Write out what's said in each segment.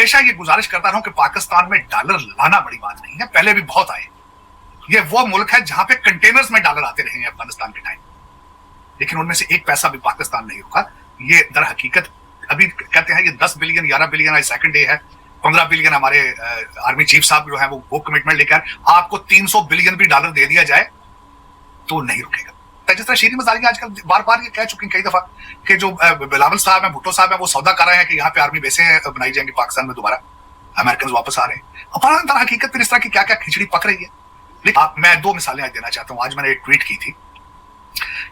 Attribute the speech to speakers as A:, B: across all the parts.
A: हमेशा ये गुजारिश करता रहा हूं कि पाकिस्तान में डॉलर लाना बड़ी बात नहीं है, पहले भी बहुत आए। ये वो मुल्क है जहां पे कंटेनर्स में डॉलर आते रहे हैं अफगानिस्तान के टाइम, लेकिन उनमें से एक पैसा भी पाकिस्तान नहीं होगा। ये दर हकीकत अभी कहते हैं ये 10 बिलियन 11 बिलियन आज सेकंड डे है, 15 बिलियन हमारे आर्मी चीफ साहब जो है वो कमिटमेंट लेकर आपको 300 बिलियन भी डॉलर दे दिया जाए तो नहीं रुकेगा। जिस तरह शीरी मजारी आजकल बार बार ये कह चुके हैं कई दफा कि जो बिलावल साहब हैं, भुट्टो साहब हैं, वो सौदा कर रहे हैं कि यहाँ पे आर्मी बेसें बनाई जाएंगी पाकिस्तान में, दोबारा अमेरिकन वापस आ रहे हैं। अब हकीकत फिर इस तरह की क्या क्या खिचड़ी पक रही है। लेकिन मैं 2 मिसालें आज देना चाहता हूँ। आज मैंने एक ट्वीट की थी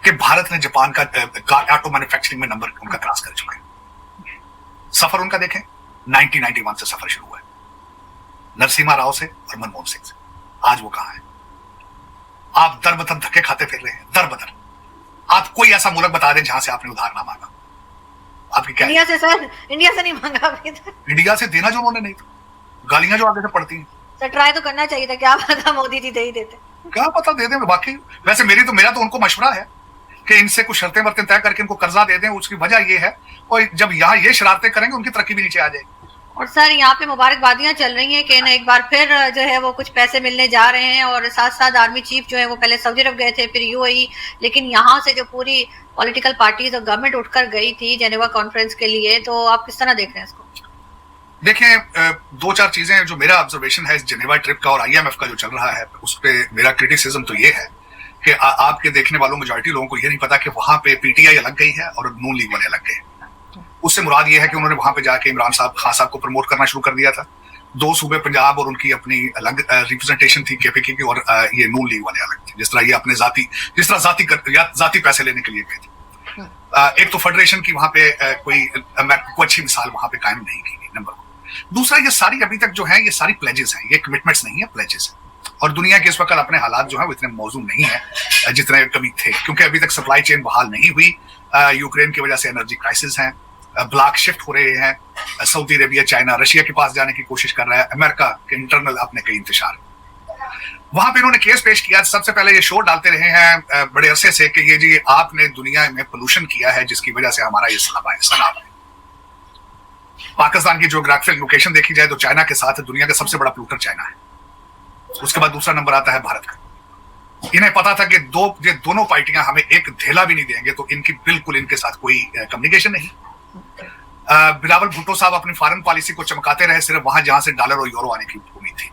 A: कि भारत ने जापान का कार ऑटो मैन्युफैक्चरिंग में नंबर उनका क्रॉस कर चुका है। सफर उनका देखें 1991 से सफर शुरू हुआ है, नरसिम्हा राव से और मनमोहन सिंह से। आज वो कहां है? आप दर बदर धक्के खाते फिर रहे हैं, दर बदर। आप कोई ऐसा मुल्क बता दें जहां से आपने उधार ना मांगा। आपकी क्या?
B: इंडिया से सर, इंडिया से नहीं मांगा अभी तक।
A: इंडिया से देना जो उन्होंने नहीं था, गालियां जो आगे से पड़ती हैं।
B: सर ट्राई तो करना चाहिए था, क्या पता मोदी जी दे ही देते।
A: क्या पता दे दें बाकी। वैसे मेरा तो उनको मशवरा है कि इनसे कुछ शर्तें वर्तें तय करके इनको कर्जा दे दें। उसकी वजह ये है, और जब यहाँ ये शरारतें करेंगे उनकी तरक्की भी नीचे आ जाएगी।
B: और सर यहाँ पे मुबारकबादियां चल रही हैं कि ना एक बार फिर जो है वो कुछ पैसे मिलने जा रहे हैं, और साथ साथ आर्मी चीफ जो है वो पहले सऊदी अरब गए थे, फिर यूएई, लेकिन यहाँ से जो पूरी पॉलिटिकल पार्टीज और गवर्नमेंट उठकर गई थी जेनेवा कॉन्फ्रेंस के लिए, तो आप किस तरह देख रहे हैं इसको?
A: देखें 2-4 चीजें जो मेरा ऑब्जर्वेशन है इस जेनेवा ट्रिप का और आईएमएफ का जो चल रहा है, उस पर मेरा क्रिटिसिज्म तो ये है कि आपके देखने वालों मेजॉरिटी लोगों को ये नहीं पता कि वहां पे पीटीआई अलग गई है और नून लीग वाले अलग गए। उससे मुराद ये है कि उन्होंने वहां पे जाके इमरान साहब खान साहब को प्रमोट करना शुरू कर दिया था। 2 सूबे पंजाब और उनकी अपनी अलग रिप्रेजेंटेशन थी केपीके की, और ये नून लीग वाले अलग थे। जिस तरह ये अपने जाती पैसे लेने के लिए गए थे। एक तो फेडरेशन की वहां पे कोई अच्छी मिसाल वहां पे कायम नहीं की गई, नंबर 1। दूसरा, ये सारी अभी तक जो है ये सारी प्लेजेस हैं, ये कमिटमेंट्स नहीं है, प्लेजेस है। और दुनिया के इस वक्त अपने हालात जो है वो इतने मौजूद नहीं है जितने कभी थे, क्योंकि अभी तक सप्लाई चेन बहाल नहीं हुई। यूक्रेन की वजह से एनर्जी क्राइसिस है, ब्लॉक शिफ्ट हो रहे हैं, सऊदी अरेबिया चाइना रशिया के पास जाने की कोशिश कर रहा है, अमेरिका के इंटरनल अपने कई इंतशार। वहां पे इन्होंने केस पेश किया। सबसे पहले ये शोर डालते रहे हैं बड़े अरसे से कि ये जी आपने दुनिया में पोल्यूशन किया है जिसकी वजह से हमारा ये सैलाब है। पाकिस्तान की ज्योग्राफिकल लोकेशन देखी जाए तो चाइना के साथ दुनिया का सबसे बड़ा पोल्यूटर चाइना है, उसके बाद दूसरा नंबर आता है भारत का। इन्हें पता था कि ये दोनों पार्टियां हमें एक धेला भी नहीं देंगे, तो इनकी बिल्कुल इनके साथ कोई कम्युनिकेशन नहीं। बिलावल भुट्टो साहब अपनी फॉरेन पॉलिसी को चमकाते रहे सिर्फ वहां जहां से डॉलर और यूरो आने की उम्मीद थी।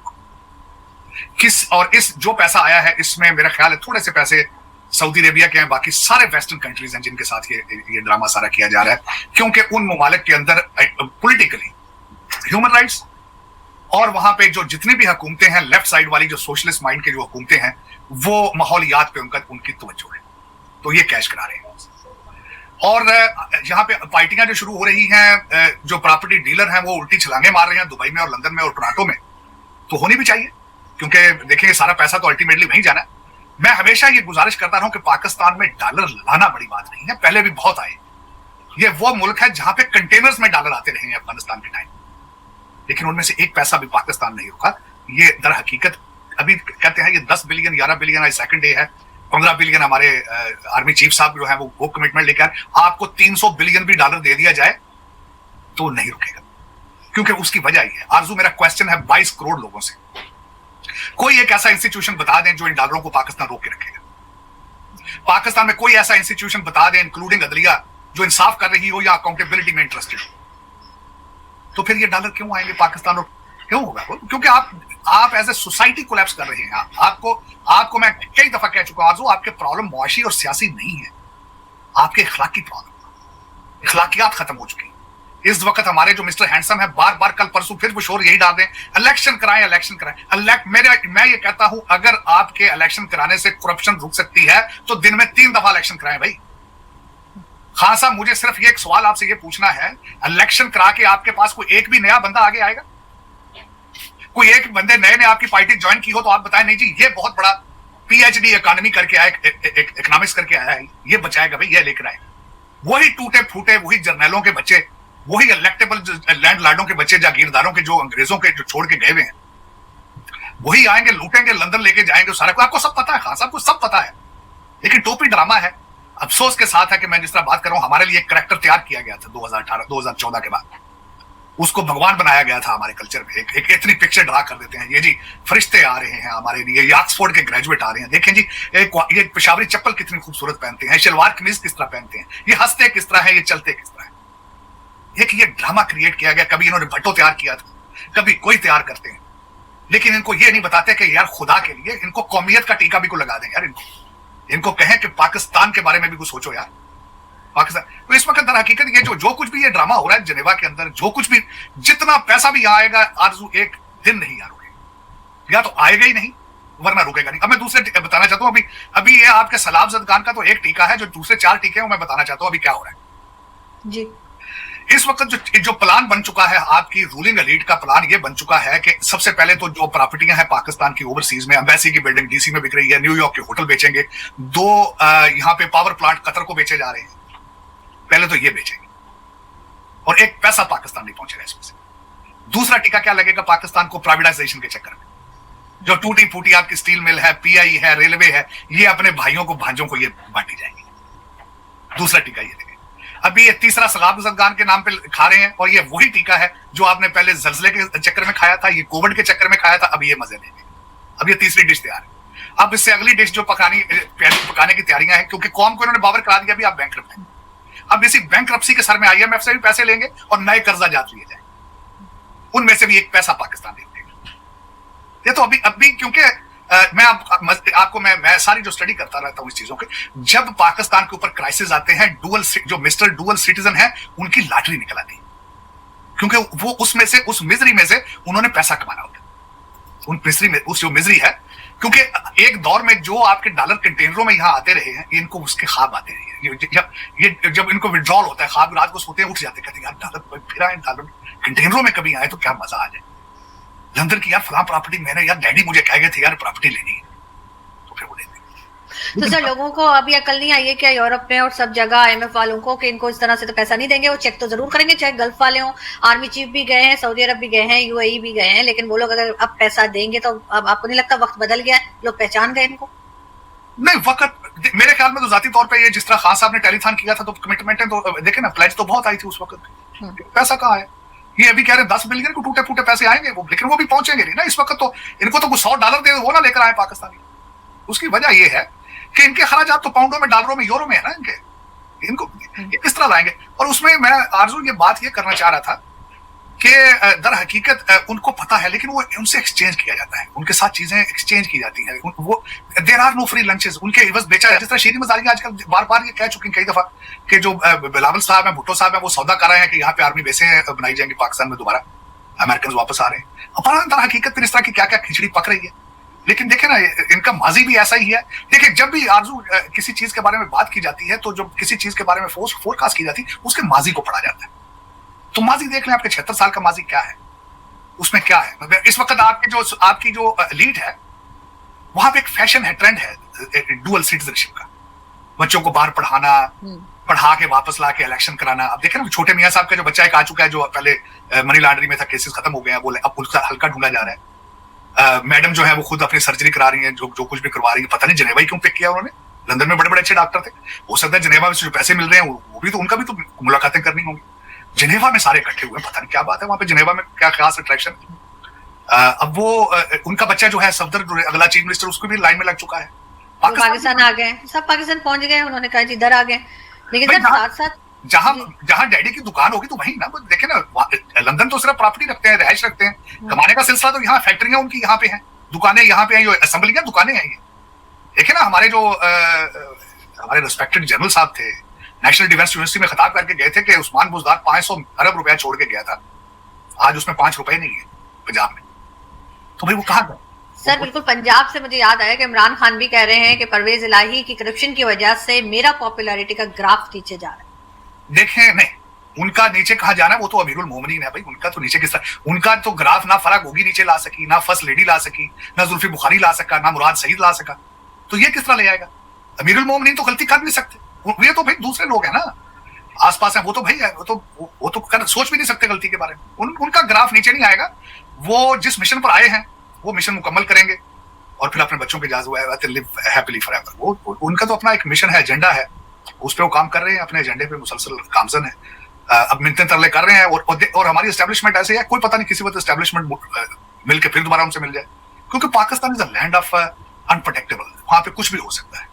A: इस जो पैसा आया है इसमें मेरा ख्याल है थोड़े से पैसे सऊदी अरेबिया के हैं, बाकी सारे वेस्टर्न कंट्रीज हैं जिनके साथ ये ड्रामा सारा किया जा रहा है, क्योंकि उन ममालिक के अंदर पॉलिटिकली ह्यूमन राइट्स और वहां पे जो जितनी भी हुकूमतें हैं लेफ्ट साइड वाली, जो सोशलिस्ट माइंड के जो हुकूमतें हैं, वो माहौलियात पे उनकी तवज्जो है, तो ये कैश करा रहे हैं। और यहाँ पे पार्टियां जो शुरू हो रही हैं, जो प्रॉपर्टी डीलर हैं वो उल्टी छलांगे मार रहे हैं दुबई में और लंदन में और टोरंटो में, तो होनी भी चाहिए, क्योंकि देखिए सारा पैसा तो अल्टीमेटली वहीं जाना है। मैं हमेशा ये गुजारिश करता रहा हूं कि पाकिस्तान में डॉलर लाना बड़ी बात नहीं है, पहले भी बहुत आए। ये वो मुल्क है जहां पे कंटेनर्स में डॉलर आते रहे हैं अफगानिस्तान के टाइम, लेकिन उनमें से एक पैसा भी पाकिस्तान नहीं होगा। ये दर हकीकत अभी कहते हैं ये 10 बिलियन 11 बिलियन आज सेकंड डे है, 15 बिलियन हमारे आर्मी चीफ साहब जो है वो कमिटमेंट लेकर आपको 300 बिलियन भी डॉलर दे दिया जाए तो नहीं रुकेगा, क्योंकि उसकी वजह ये है। आरजू मेरा क्वेश्चन है 22 करोड़ लोगों से, कोई एक ऐसा इंस्टीट्यूशन बता दें जो इन डॉलरों को पाकिस्तान रोक के रखेगा। पाकिस्तान में कोई ऐसा इंस्टीट्यूशन बता दें इंक्लूडिंग अदलिया जो इंसाफ कर रही हो या अकाउंटेबिलिटी में इंटरेस्टेड हो, तो फिर ये डॉलर क्यों आएंगे पाकिस्तान और क्यों होगा? क्योंकि आप एज ए सोसाइटी कोलैप्स कर रहे हैं। आपको मैं कई दफा कह चुका हूं, आपके प्रॉब्लम मुआशी और सियासी नहीं है, आपके इखलाकी प्रॉब्लम, इखलाकियात खत्म हो चुकी। इस वक्त हमारे जो मिस्टर हैंडसम है बार बार कल परसों फिर वो शोर यही डाल दें इलेक्शन कराएं इलेक्शन कराएं। मैं ये कहता हूं अगर आपके इलेक्शन कराने से करप्शन रुक सकती है तो दिन में 3 दफा इलेक्शन कराएं भाई। खान साहब मुझे सिर्फ ये एक सवाल आपसे ये पूछना है, इलेक्शन करा के आपके पास कोई एक भी नया बंदा आगे आएगा? कोई एक बंदे नए ने आपकी पार्टी ज्वाइन की हो तो आप बताएं नहीं जी ये बहुत बड़ा पीएचडी इकोनॉमी करके आया, इकोनॉमिक्स करके आया है, ये बचाएगा भाई, ये लेकर आएगा। वही टूटे फूटे वही जर्नैलों के बच्चे, वही इलेक्टेबल लैंडलॉर्डों के बच्चे, जागीरदारों के जो अंग्रेजों के जो छोड़ के गए हुए हैं, वही आएंगे, लूटेंगे, लंदन लेके जाएंगे सारा। आपको सब पता है, खान साहब को सब पता है, लेकिन टोपी ड्रामा है। अफसोस के साथ है कि मैं जिस तरह बात कर रहा हूं, हमारे लिए एक करैक्टर तैयार किया गया था 2014 के बाद, उसको भगवान बनाया गया था हमारे कल्चर में। एक इतनी पिक्चर ड्रा कर देते हैं, ये जी फरिश्ते आ रहे हैं हमारे लिए, ये ऑक्सफोर्ड के ग्रेजुएट आ रहे हैं, देखें जी ये पेशावरी चप्पल कितनी खूबसूरत पहनते हैं, शलवार कमीज किस तरह पहनते हैं, ये हंसते किस तरह है, ये चलते किस तरह है। एक ये ड्रामा क्रिएट किया गया, कभी इन्होंने भट्टो तैयार किया था, कभी कोई तैयार करते हैं, लेकिन इनको ये नहीं बताते कि यार खुदा के लिए इनको कौमियत का टीका भी को लगा दें यार, इनको कहें कि पाकिस्तान के बारे में भी कुछ सोचो यार। पाकिस्तान तो इस वक्त दर हकीकत ये जो कुछ भी ये ड्रामा हो रहा है जिनेवा के अंदर, जो कुछ भी जितना पैसा भी आएगा आरजू एक दिन नहीं यार रुकेगा, या तो आएगा ही नहीं वरना रुकेगा नहीं। अब मैं दूसरे बताना चाहता हूँ, अभी ये आपके सलाम जदगान का तो एक टीका है, जो दूसरे 4 टीके हैं वो मैं बताना चाहता हूँ अभी क्या हो रहा है जी। इस वक्त जो प्लान बन चुका है, आपकी रूलिंग एलीट का प्लान ये बन चुका है कि सबसे पहले तो जो प्रॉपर्टियां हैं पाकिस्तान की ओवरसीज में, एम्बेसी की बिल्डिंग डीसी में बिक रही है, न्यूयॉर्क के होटल बेचेंगे, 2 यहाँ पे पावर प्लांट कतर को बेचे जा रहे हैं, पहले तो ये बेचेंगे और एक पैसा पाकिस्तान नहीं पहुंचेगा इसमें से। दूसरा टीका क्या लगेगा पाकिस्तान को, प्राइवेटाइजेशन के चक्कर में जो टूटी फूटी आपकी स्टील मिल है, पीआई है, रेलवे है, ये अपने भाइयों को भांजों को ये बांटी जाएगी। दूसरा टीका ये लगेगा। अभी ये तीसरा सलाब जदगान के नाम पे खा रहे हैं, और ये वही टीका है जो आपने पहले जलजले के चक्कर में खाया था, ये कोविड के चक्कर में खाया था, अब ये मजे लेंगे। अब ये तीसरी डिश तैयार है। अब इससे अगली डिश जो पकाने की तैयारियां हैं, क्योंकि कौम को इन्होंने बावर करा दिया, अभी आप बैंकरप्ट हैं। अब इसी बैंकरप्सी के सर में IMF से भी पैसे लेंगे और नए कर्जा जात लिए जाए, उनमें से भी एक पैसा पाकिस्तान दे देगा। ये तो अभी क्योंकि मैं सारी जो स्टडी करता रहता हूं इस चीजों के, जब पाकिस्तान के ऊपर क्राइसिस आते हैं, जो मिस्टर डुअल सिटीजन है उनकी लॉटरी निकल आती है, क्योंकि वो उसमें से, उस मिजरी में से उन्होंने पैसा कमाना होता है। उन मिजरी में, उस जो मिजरी है, क्योंकि एक दौर में जो आपके डॉलर कंटेनरों में यहां आते रहे हैं, इनको उसके ख्वाब आते रहे हैं। जब इनको विड्रॉल होता है, ख्वाब रात को सोते हैं उठ जाते, कहते हैं यार डॉलर फिर आए, डॉलर कंटेनरों में कभी आए तो क्या मजा आ जाए। लंदन की यार फलां प्रॉपर्टी मैंने, यार डैडी मुझे कह गए थे यार प्रॉपर्टी लेनी है, तो फिर वो ले लेंगे।
B: तो सर लोगों को अभी अकल नहीं आई है क्या यूरोप में और सब जगह IMF वालों को कि इनको इस तरह से तो पैसा नहीं देंगे, वो चेक तो जरूर करेंगे, चाहे गल्फ वाले हों, आर्मी चीफ भी गए हैं, सऊदी अरब भी गए हैं, UAE भी गए हैं, लेकिन वो लोग अगर अब पैसा देंगे तो अब आपको नहीं लगता वक्त बदल गया है, लोग पहचान गए इनको?
A: नहीं, वक्त मेरे ख्याल में तो जाती तौर पे ये जिस तरह खान साहब ने टेलीथॉन किया था तो कमिटमेंट है, तो देखे ना प्लेज तो बहुत आई थी उस वक्त, पैसा कहाँ है? ये अभी कह रहे हैं 10 बिलियन को टूटे फूटे पैसे आएंगे वो, लेकिन वो भी पहुंचेंगे नहीं ना इस वक्त। तो इनको तो कुछ $100 दे वो ना लेकर आए पाकिस्तानी। उसकी वजह ये है कि इनके खराजात तो पाउंडों में, डॉलरों में, यूरो में है ना इनको ये किस तरह लाएंगे। और उसमें मैं आरजू ये बात ये करना चाह रहा था कि दर हकीकत उनको पता है, लेकिन वो उनसे एक्सचेंज किया जाता है, उनके साथ चीजें एक्सचेंज की जाती हैं। वो there are no free lunches, उनके एवज बेचा जाए। जिस तरह शीरी मजारी आजकल बार बार ये कह चुकी हैं कई दफा कि जो बिलावल साहब हैं, भुट्टो साहब हैं, वो सौदा कर रहे हैं कि यहाँ पे आर्मी बेसें बनाई जाएंगी पाकिस्तान में, दोबारा अमेरिकन वापस आ रहे हैं। अपना दर हकीकत फिर इस तरह की क्या क्या खिचड़ी पक रही है। लेकिन देखे ना, इनका माजी भी ऐसा ही है। देखिए, जब भी आरजू किसी चीज के बारे में बात की जाती है, तो जब किसी चीज के बारे में फोरकास्ट की जाती है, उसके माजी को पढ़ा जाता है। तो माजी देख लें, आपके 76 साल का माजी क्या है, उसमें क्या है। इस वक्त आपकी जो लीड है, वहां पे एक फैशन है, ट्रेंड है डुअल सिटीजनशिप का, बच्चों को बाहर पढ़ाना, पढ़ा के वापस ला के इलेक्शन कराना। अब देखें ना, छोटे मियाँ साहब का जो बच्चा एक आ चुका है, जो पहले मनी लॉन्ड्रिंग में था, केसेस खत्म हो गए हैं, वो अब उसका हल्का ढूंढा जा रहा है। मैडम जो है वो खुद अपनी सर्जरी करा रही है, जो कुछ भी करवा रही है। पता नहीं जनेवा ही क्यों पिक किया उन्होंने, लंदन में बड़े बड़े अच्छे डॉक्टर थे, हो सकता है जनेवा में जो पैसे मिल रहे हैं वो भी तो उनका भी तो मुलाकातें करनी होंगी। जनेवा में सारे इकट्ठे हुए, पता नहीं क्या बात है वहां पे जनेवा में, क्या खास अट्रैक्शन। अब वो उनका बच्चा जो है सफदर, अगला चीफ मिनिस्टर, उसको भी लाइन में लग चुका है।
B: पाकिस्तान आ गए, सब पाकिस्तान पहुंच गए, उन्होंने कहा जी इधर आ गए। लेकिन साथ साथ
A: जहां डैडी की दुकान होगी तो वहीं ना, देखे ना, लंदन तो सिर्फ प्रॉपर्टी रखते हैं, रहायश रखते हैं, कमाने का सिलसिला तो यहाँ फैक्ट्रियां उनकी यहाँ पे हैं, दुकानें यहाँ पे हैं, असेंबलियां दुकानें हैं ये। देखे ना, हमारे रिस्पेक्टेड जनरल साहब थे, नेशनल डिफेंस यूनिवर्सिटी में खिताब करके गए थे कि उस्मान बुजदार 500 अरब रुपया छोड़ के गया था, आज उसमें 5 रुपए नहीं है पंजाब में। तो भाई वो कहाँ गए?
B: सर बिल्कुल, पंजाब से मुझे याद आया कि इमरान खान भी कह रहे हैं कि परवेज इलाही की करप्शन की वजह से मेरा पॉपुलैरिटी का ग्राफ नीचे जा रहा है।
A: देखें, नहीं, उनका नीचे कहाँ जाना है, वो तो अमीरुल मोमिनीन है भाई, उनका तो नीचे किस तरह, उनका तो ग्राफ ना फराग होगी नीचे ला सकी, ना फर्स्ट लेडी ला सकी, ना जुल्फी बुखारी ला सका, ना मुराद सईद ला सका, तो ये किस तरह ले आएगा? अमीरुल मोमिनीन तो गलती कर नहीं सकते, ये तो भाई दूसरे लोग हैं ना, आसपास है, वो तो भाई वो तो सोच भी नहीं सकते गलती के बारे में। उनका ग्राफ नीचे नहीं आएगा। वो जिस मिशन पर आए हैं वो मिशन मुकम्मल करेंगे और फिर अपने बच्चों के लिव हैप्पीली फॉरएवर। वो उनका तो अपना एक मिशन है, एजेंडा है, उस पर वो काम कर रहे हैं, अपने एजेंडे पे मुसलसल कामजन है। अब मिलते तरले कर रहे हैं, और हमारी एस्टेब्लिशमेंट ऐसे है, कोई पता नहीं किसी वक्त एस्टेब्लिशमेंट मिलकर फिर दोबारा उनसे मिल जाए, क्योंकि Pakistan is a land of unprotectable, वहां पे कुछ भी हो सकता है।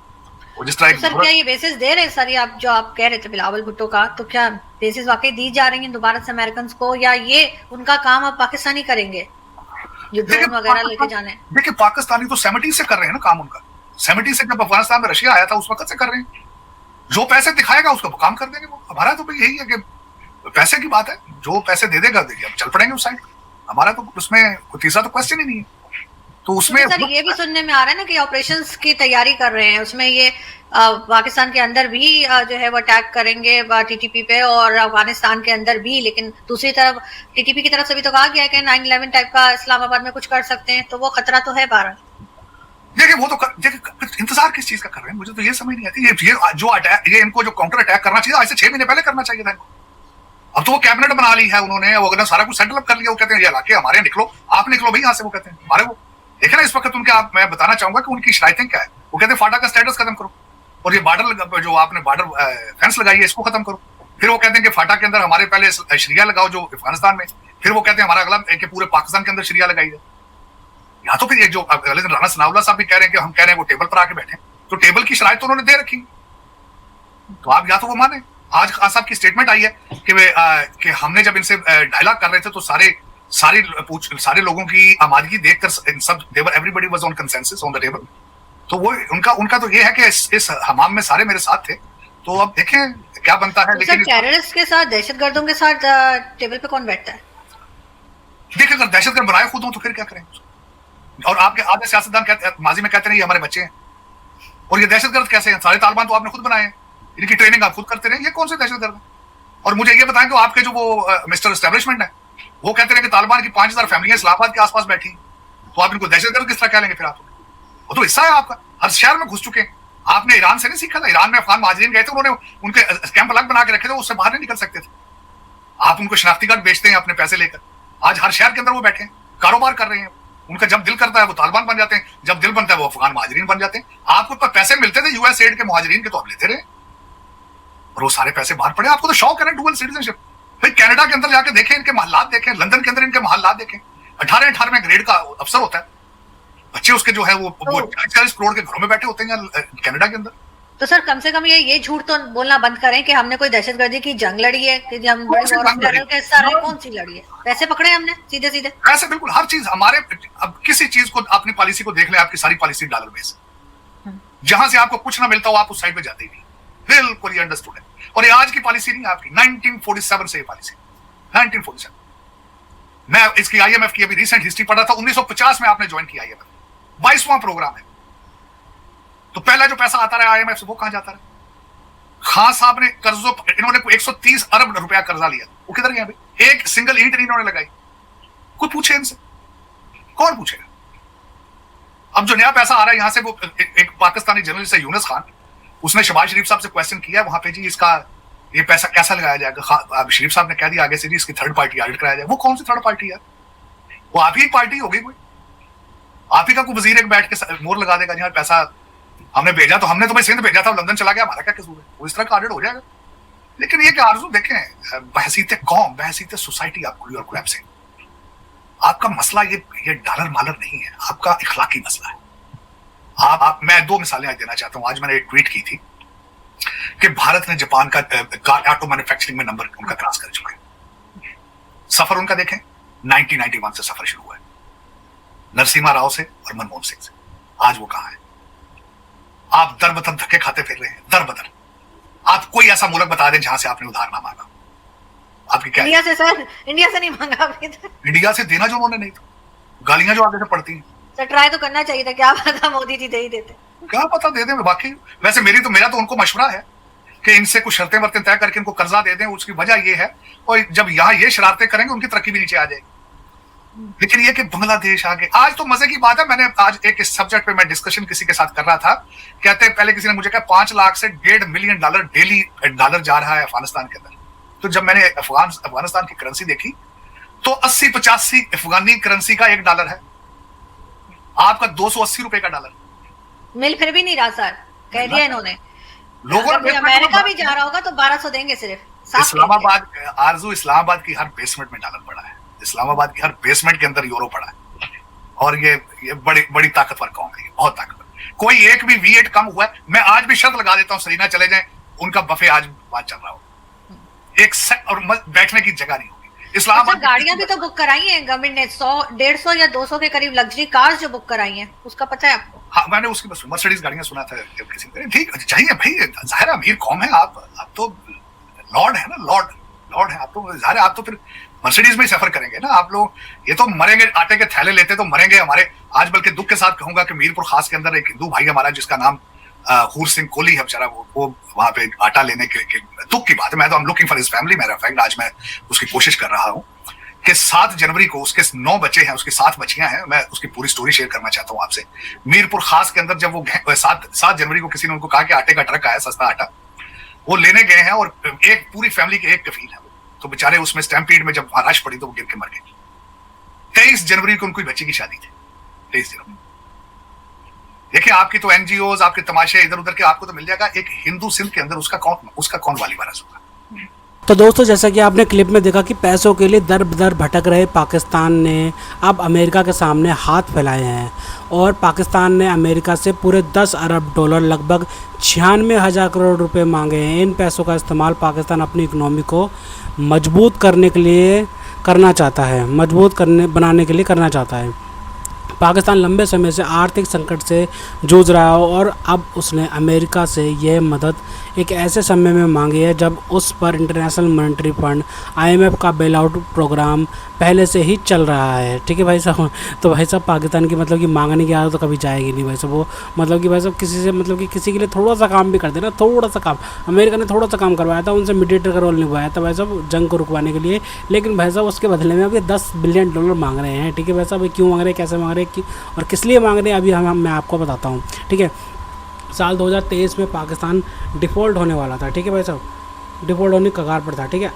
A: और जिस तरह
B: सर क्या ये बेसिस दे रहे हैं सर, आप जो आप कह रहे थे बिलावल भुट्टो का, तो क्या बेसिस वाकई दी जा रही है दोबारा से अमेरिकन को, या ये उनका काम अब पाकिस्तानी करेंगे जो ड्रोन वगैरह लेके जाने?
A: देखिए पाकिस्तानी तो 70 से कर रहे हैं ना काम उनका, 70 से जब अफगानिस्तान में रशिया आया था उस वक्त से कर रहे हैं, जो पैसे दिखाएगा उसका काम कर देंगे वो। हमारा तो यही है कि पैसे की बात है, जो पैसे दे देगा देखिए हम चल पड़ेंगे उस साइड, हमारा तो उसमें तीसरा तो क्वेश्चन ही नहीं है। तो उसमें
B: सर ये भी सुनने में आ रहा है ना कि ऑपरेशंस की तैयारी कर रहे हैं, उसमें ये पाकिस्तान के अंदर भी जो है वो अटैक करेंगे टीटीपी पे, और अफगानिस्तान के अंदर भी, लेकिन दूसरी तरफ टीटीपी की तरफ से भी तो कहा गया है कि 9/11 टाइप का इस्लामाबाद में कुछ कर सकते हैं, तो वो खतरा तो है बारह।
A: देखिए वो तो देखिए इंतजार किस चीज का कर रहे हैं, मुझे तो ये समझ नहीं आती। ये जो अटैक, ये इनको जो काउंटर अटैक करना चाहिए आज से 6 महीने पहले करना चाहिए था इनको। अब तो वो कैबिनेट बना ली है उन्होंने, वो सारा कुछ सेटल अप कर लिया, वो कहते हैं ये इलाके हमारे, निकलो आप निकलो भाई यहाँ से, वो कहते हैं हमारे। वो देखे ना इस वक्त उनके, आप मैं बताना चाहूंगा कि उनकी शरायतें क्या है। वो कहते हैं फाटा का स्टेटस खत्म करो, और ये बॉर्डर जो आपने बॉर्डर फेंस लगाई है इसको खत्म करो। फिर वो कहते हैं कि फाटा के अंदर हमारे पहले शरिया लगाओ जो अफगानिस्तान में, फिर वो कहते हैं हमारा अगला कि पूरे पाकिस्तान के अंदर शरिया लगाई है। या तो फिर ये जो अगले दिन राना सनाउल्लाह साहब भी कह रहे हैं कि हम कह रहे हैं वो टेबल पर आके बैठे, तो टेबल की शरायत तो उन्होंने दे रखी, तो आप या तो वो माने। आज खान साहब की स्टेटमेंट आई है कि हमने जब इनसे डायलॉग कर रहे थे तो सारे लोगों की आमादगी देखकर सब everybody was on consensus on the table. तो वो उनका तो ये है कि इस हमाम में सारे मेरे साथ थे, तो अब देखें क्या बनता है।
B: लेकिन टेररिस्ट के साथ, दहशतगर्दों के साथ टेबल पे कौन बैठता है?
A: देखिए अगर दहशतगर्द बनाए खुद हो तो फिर क्या करें। और आपके आधे सियासतदान माजी में कहते रहे ये हमारे बच्चे हैं, और ये दहशतगर्द कैसे हैं? सारे तालिबान तो आपने खुद बनाए हैं, इनकी ट्रेनिंग आप खुद करते रहे, ये कौन से दहशतगर्द है? और मुझे ये बताएं कि आपके जो वो मिस्टर एस्टेब्लिशमेंट है वो कहते रहे कि तालिबान की 5000 फैमिलियां इस्लामाबाद के आसपास बैठी, तो आप इनको दहशतगर्द किस तरह कह लेंगे? फिर आप वो तो हिस्सा है आपका, हर शहर में घुस चुके हैं। आपने ईरान से नहीं सीखा था? ईरान में अफगान महाजरीन गए थे, उन्होंने उनके कैंप अलग बना के रखे थे, उससे बाहर नहीं निकल सकते थे। आप उनको शनाख्ती कार्ड बेचते हैं अपने पैसे लेकर, आज हर शहर के अंदर वो बैठे हैं, कारोबार कर रहे हैं। उनका जब दिल करता है वो तालिबान बन जाते हैं, जब दिल बनता है वो अफगान महाजरीन बन जाते हैं। आपको पैसे मिलते थे यूएस एड के महाजरीन के, तो आप लेते रहे, और वो सारे पैसे बाहर पड़े। आपको तो शौक है ना डुअल सिटीजनशिप। भाई कनाडा के अंदर जाके देखें, इनके महल्लात देखें, लंदन के अंदर इनके महल्लात देखें, 18 ग्रेड का अफसर होता है, बच्चे उसके जो है वो 40 करोड़ के घरों में बैठे होते हैं कनाडा के अंदर।
B: तो सर कम से कम ये झूठ तो बोलना बंद करें कि हमने कोई दहशतगर्दी की जंग लड़ी है, कि हम का हिस्सा रहे। कौन सी लड़ी है? पैसे पकड़े हमने सीधे सीधे
A: ऐसे? बिल्कुल हर चीज हमारे, अब किसी चीज को अपनी पॉलिसी को देख ले, आपकी सारी पॉलिसी डॉलर बेस, जहां से आपको कुछ ना मिलता हो आप उस साइड पे जाते ही नहीं, बिल्कुल ये अंडरस्टूड है। और ये आज की पॉलिसी नहीं है आपकी, 1947 से ये पॉलिसी, 1947। मैं इसकी आईएमएफ की अभी रिसेंट हिस्ट्री पढ़ा था, 1950 में आपने ज्वाइन किया आईएमएफ, 22वां प्रोग्राम है। तो पहला जो पैसा आता रहा आईएमएफ से वो कहां जाता रहा? खान साहब ने कर्जों, इन्होंने 130 अरब रुपया कर्जा लिया, वो किधर गया भाई? एक सिंगल ईंट नहीं इन्होंने लगाई। कोई पूछे इनसे? कौन पूछेगा? अब जो नया पैसा आ रहा है यहां से, वो एक पाकिस्तानी जर्नलिस्ट है यूनुस खान, उसने शहबाज शरीफ साहब से क्वेश्चन किया वहां पे, जी इसका ये पैसा कैसा लगाया जाएगा? शरीफ साहब ने कह दिया आगे से, जी इसकी थर्ड पार्टी ऑडिट कराया जाए। वो कौन सी थर्ड पार्टी है? वो आप ही एक पार्टी होगी कोई, आप ही का कोई वजीर एक बैठ के मोहर लगा देगा, जी पैसा हमने भेजा, तो हमने तो भाई सिंध भेजा था, लंदन चला गया, हमारा क्या कसूर है? वो इस तरह का ऑडिट हो जाएगा। लेकिन ये कि आरज़ू देखें, बहसीत कौम, बहसीत सोसाइटी आपको और क्रैप से, आपका मसला ये डॉलर मालर नहीं है, आपका इखलाकी मसला है। मैं 2 मिसालें आज देना चाहता हूं। आज मैंने एक ट्वीट की थी कि भारत ने जापान का ऑटो मैन्युफैक्चरिंग में नंबर उनका क्रॉस कर चुका है। सफर उनका देखें 1991 से सफर शुरू हुआ है, नरसिम्हा राव से और मनमोहन सिंह से। आज वो कहां है? आप दर बदर धक्के खाते फिर रहे हैं, दर बदर। आप कोई ऐसा मुल्क बता दें जहां से आपने उधार ना मांगा। आपकी क्या?
B: इंडिया से सर, इंडिया से नहीं मांगा अभी तक।
A: इंडिया से देना जो उन्होंने नहीं था, गालियां जो आगे से पड़ती हैं।
B: सर ट्राई तो करना चाहिए था, क्या पता मोदी जी दे ही देते।
A: क्या पता दे दें बाकी। वैसे मेरा तो उनको मशवरा है कि इनसे कुछ शर्तें वर्तें तय करके इनको कर्जा दे दें। उसकी वजह ये है, और जब यहाँ ये शरारतें करेंगे उनकी तरक्की भी नीचे आ जाएगी। लेकिन ये कि बांग्लादेश आगे, आज तो मजे की बात है, मैंने आज एक इस सब्जेक्ट पे मैं डिस्कशन किसी के साथ कर रहा था, कहते हैं पहले किसी ने मुझे कहा 5 लाख से $1.5 मिलियन डेली डॉलर जा रहा है अफगानिस्तान के अंदर। तो जब मैंने अफगानिस्तान की करेंसी देखी तो 80-85 अफगानी करेंसी का $1 है, आपका 280 रुपए का डॉलर
B: मिल फिर भी नहीं रहा सर, कह दिया इन्होंने।
A: लोगों
B: ने अमेरिका भी जा रहा होगा तो 1200 देंगे सिर्फ, साफ
A: इस्लामाबाद, आरजू इस्लामाबाद की हर बेसमेंट में डॉलर पड़ा है, इस्लामाबाद की हर बेसमेंट के अंदर यूरो पड़ा है। और ये बड़ी बड़ी ताकतवर कौम है, बहुत ताकतवर। कोई एक भी V8 कम हुआ है, मैं आज भी शर्त लगा देता हूँ सरीना चले जाए, उनका बफे आज बात चल रहा हो, और बैठने की जगह नहीं होगी। इस्लामाबाद
B: गाड़ियां भी तो बुक कराई हैं गवर्नमेंट ने, 100-150 या 200 के करीब लग्जरी कार्स जो बुक कराई हैं, उसका पता है आपको?
A: हाँ, मैंने उसकी बस मर्सिडीज गाड़ियां सुना था किसी ने। ठीक चाहिए भाई, जाहिर अमीर कौम है, आप तो लॉर्ड है ना, लॉर्ड है आप तो, जाहिर आप तो फिर मर्सिडीज में ही सफर करेंगे ना आप लोग। ये तो मरेंगे, आटे के थैले लेते तो मरेंगे हमारे। आज बल्कि दुख के साथ कहूंगा कि मीरपुर खास के अंदर एक हिंदू भाई हमारा जिसका नाम हूर सिंह कोहली है बेचारा, वो वहां पे आटा लेने के दुख की बात है। मैं तो लुकिंग फॉर हिज फैमिली, मेरा फैक्ट आज मैं उसकी कोशिश कर रहा हूँ कि 7 जनवरी को उसके 9 बच्चे हैं, उसकी 7 बच्चियां हैं। मैं उसकी पूरी स्टोरी शेयर करना चाहता हूँ आपसे। मीरपुर खास के अंदर जब वो 7 जनवरी को किसी ने उनको कहा कि आटे का ट्रक आया, सस्ता आटा, वो लेने गए हैं और एक पूरी फैमिली के एक कफील है, तो बेचारे उसमें स्टैम्पीड में जब रश पड़ी तो वो गिर के मर गए। 23 जनवरी को उनकी बच्ची की शादी थी, 23 जनवरी। देखिए आपकी तो एनजीओज, आपके तमाशे इधर उधर के आपको तो मिल जाएगा, एक हिंदू सिंध के अंदर उसका कौन वाली वारस होगा?
C: तो दोस्तों, जैसा कि आपने क्लिप में देखा कि पैसों के लिए दर बदर भटक रहे पाकिस्तान ने अब अमेरिका के सामने हाथ फैलाए हैं और पाकिस्तान ने अमेरिका से पूरे 10 अरब डॉलर लगभग 96,000 करोड़ रुपए मांगे हैं। इन पैसों का इस्तेमाल पाकिस्तान अपनी इकोनॉमी को मजबूत करने के लिए करना चाहता है, बनाने के लिए करना चाहता है। पाकिस्तान लंबे समय से आर्थिक संकट से जूझ रहा है और अब उसने अमेरिका से यह मदद एक ऐसे समय में मांगी है जब उस पर इंटरनेशनल मॉनेटरी फंड IMF का बेल आउट प्रोग्राम पहले से ही चल रहा है। ठीक है भाई साहब। तो भाई साहब पाकिस्तान की मतलब कि मांगने की आदत तो कभी जाएगी नहीं भाई साहब। वो मतलब कि भाई साहब किसी से मतलब कि किसी के लिए थोड़ा सा काम भी कर देना, थोड़ा सा काम। अमेरिका ने थोड़ा सा काम करवाया था, उनसे मीडिएटर का रोल निभाया था भाई साहब जंग को रुकवाने के लिए, लेकिन भाई साहब उसके बदले में अभी 10 बिलियन डॉलर मांग रहे हैं। ठीक है भाई साहब, क्यों मांग रहे हैं, कैसे मांग रहे हैं और किस लिए मांग रहे हैं, अभी मैं आपको बताता हूँ। ठीक है, साल 2023 में पाकिस्तान डिफ़ॉल्ट होने वाला था। ठीक है भाई साहब, डिफ़ॉल्ट होने की कगार पर था। ठीक है,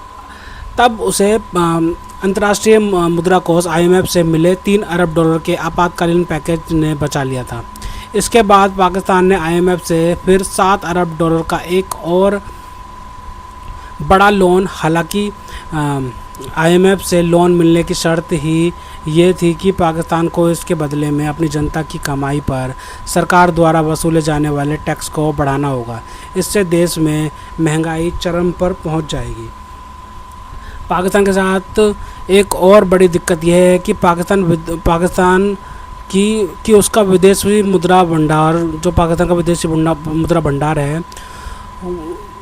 C: तब उसे अंतर्राष्ट्रीय मुद्रा कोष IMF से मिले 3 अरब डॉलर के आपातकालीन पैकेज ने बचा लिया था। इसके बाद पाकिस्तान ने IMF से फिर 7 अरब डॉलर का एक और बड़ा लोन, हालांकि IMF से लोन मिलने की शर्त ही ये थी कि पाकिस्तान को इसके बदले में अपनी जनता की कमाई पर सरकार द्वारा वसूले जाने वाले टैक्स को बढ़ाना होगा। इससे देश में महंगाई चरम पर पहुंच जाएगी। पाकिस्तान के साथ एक और बड़ी दिक्कत यह है कि पाकिस्तान की उसका विदेशी मुद्रा भंडार, जो पाकिस्तान का विदेशी मुद्रा भंडार है,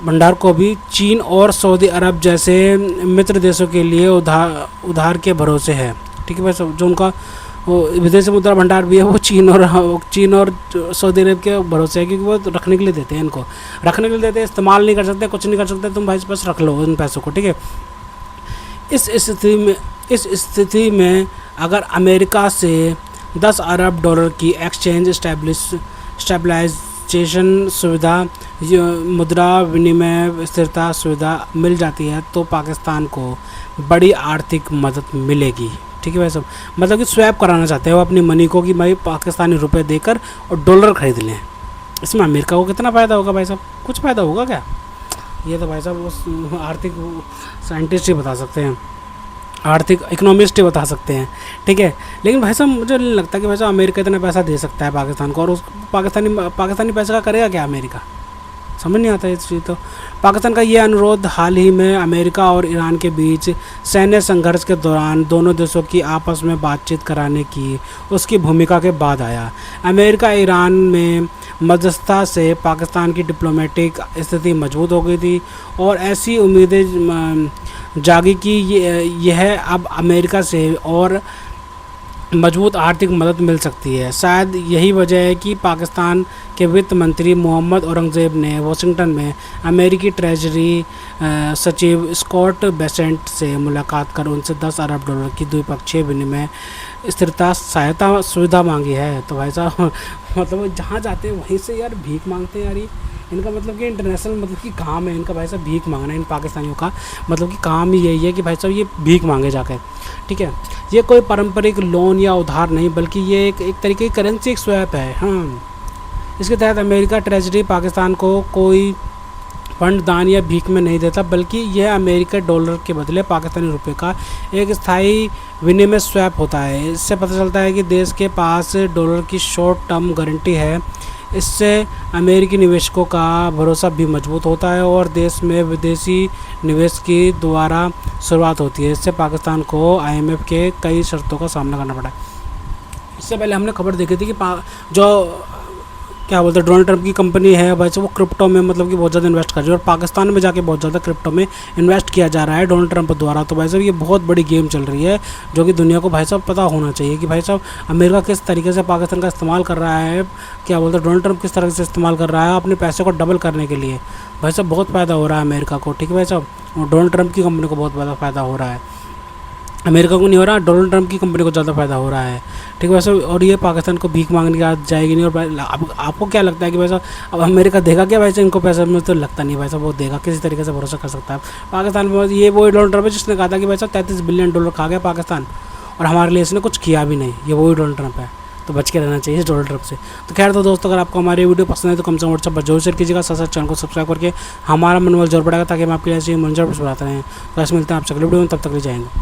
C: भंडार को भी चीन और सऊदी अरब जैसे मित्र देशों के लिए उधार के भरोसे है। ठीक है भाई, जो उनका विदेशी मुद्रा भंडार भी है वो चीन और सऊदी अरब के भरोसे है, क्योंकि वो रखने के लिए देते हैं, इनको रखने के लिए देते हैं, इस्तेमाल नहीं कर सकते, कुछ नहीं कर सकते, तुम भाई बस रख लो उन पैसों को। ठीक है, इस स्थिति में अगर अमेरिका से 10 अरब डॉलर की एक्सचेंज स्टेबलाइजेशन सुविधा, मुद्रा विनिमय स्थिरता सुविधा मिल जाती है तो पाकिस्तान को बड़ी आर्थिक मदद मिलेगी। ठीक है भाई साहब, मतलब कि स्वैप कराना चाहते हैं वो अपनी मनी को कि भाई पाकिस्तानी रुपए देकर और डॉलर खरीद लें। इसमें अमेरिका को कितना फ़ायदा होगा भाई साहब? कुछ फ़ायदा होगा क्या? ये तो भाई साहब उस आर्थिक साइंटिस्ट ही बता सकते हैं, आर्थिक इकोनॉमिस्ट ही बता सकते हैं। ठीक है, लेकिन भाई साहब मुझे नहीं लगता कि भाई साहब अमेरिका इतना पैसा दे सकता है पाकिस्तान को, और उस पाकिस्तानी पैसे का करेगा क्या अमेरिका? समझ नहीं आता इस चीज़। तो पाकिस्तान का ये अनुरोध हाल ही में अमेरिका और ईरान के बीच सैन्य संघर्ष के दौरान दोनों देशों की आपस में बातचीत कराने की उसकी भूमिका के बाद आया। अमेरिका ईरान में मध्यस्थता से पाकिस्तान की डिप्लोमेटिक स्थिति मजबूत हो गई थी और ऐसी उम्मीदें जागी कि यह अब अमेरिका से और मजबूत आर्थिक मदद मिल सकती है। शायद यही वजह है कि पाकिस्तान के वित्त मंत्री मोहम्मद औरंगज़ेब ने वॉशिंगटन में अमेरिकी ट्रेजरी सचिव स्कॉट बेसेंट से मुलाकात कर उनसे 10 अरब डॉलर की द्विपक्षीय विनिमय स्थिरता सहायता सुविधा मांगी है। तो भाई साहब मतलब जहाँ जाते हैं वहीं से यार भीख मांगते हैं यार। ये इनका मतलब कि इंटरनेशनल मतलब कि काम है इनका भाई साहब भीख मांगना। इन पाकिस्तानियों का मतलब कि काम ही यही है कि भाई साहब ये भीख मांगे जाकर। ठीक है, ये कोई पारंपरिक लोन या उधार नहीं, बल्कि ये एक तरीके की करेंसी स्वैप है। हाँ, इसके तहत अमेरिका ट्रेजरी पाकिस्तान को कोई फंड दान या भीख में नहीं देता, बल्कि यह अमेरिकी डॉलर के बदले पाकिस्तानी रुपए का एक स्थायी विनिमय स्वैप होता है। इससे पता चलता है कि देश के पास डॉलर की शॉर्ट टर्म गारंटी है। इससे अमेरिकी निवेशकों का भरोसा भी मजबूत होता है और देश में विदेशी निवेश की दोबारा शुरुआत होती है। इससे पाकिस्तान को IMF के कई शर्तों का सामना करना पड़ा। इससे पहले हमने खबर देखी थी कि जो क्या बोलते हैं डोनाल्ड ट्रंप की कंपनी है भाई साहब, वो क्रिप्टो में मतलब कि बहुत ज़्यादा इन्वेस्ट कर रही है और पाकिस्तान में जाके बहुत ज़्यादा क्रिप्टो में इन्वेस्ट किया जा रहा है डोनाल्ड ट्रंप द्वारा। तो भाई साहब ये बहुत बड़ी गेम चल रही है, जो कि दुनिया को भाई साहब पता होना चाहिए कि भाई साहब अमेरिका किस तरीके से पाकिस्तान का इस्तेमाल कर रहा है, क्या बोलते हैं डोनाल्ड ट्रंप किस तरह से इस्तेमाल कर रहा है अपने पैसे को डबल करने के लिए। भाई साहब बहुत फ़ायदा हो रहा है अमेरिका को, ठीक है भाई साहब, और डोनाल्ड ट्रंप की कंपनी को बहुत ज़्यादा फ़ायदा हो रहा है। अमेरिका को नहीं हो रहा, डोनाल्ड ट्रंप की कंपनी को ज़्यादा फ़ायदा हो रहा है, ठीक है वैसे। और ये पाकिस्तान को भीख मांगने की आदत जाएगी नहीं। और अब आपको क्या लगता है कि वैसा अब अमेरिका देगा क्या वैसे इनको पैसा? में तो लगता नहीं वैसा वो देगा, किसी तरीके से भरोसा कर सकता है पाकिस्तान में। ये वही डोनाल्ड ट्रंप है जिसने कहा था कि वैसा 33 बिलियन डॉलर खा गया पाकिस्तान और हमारे लिए इसने कुछ किया भी नहीं। ये वही डोनाल्ड ट्रंप है, तो बच के रहना चाहिए इस डोनाल्ड ट्रंप से। तो खैर तो दोस्तों, अगर आपको हमारी वीडियो पसंद है तो कम से कम व्हाट्सएप पर जरूर शेयर कीजिएगा, साथ साथ चैनल को सब्सक्राइब करके हमारा मनोबल जोर बढ़ाएगा ताकि हम आपके लिए ऐसे मंजर पर सुनाते रहें। तो ऐसे मिलते हैं आपसे अगले वीडियो में, तब तक ले जाएंगे।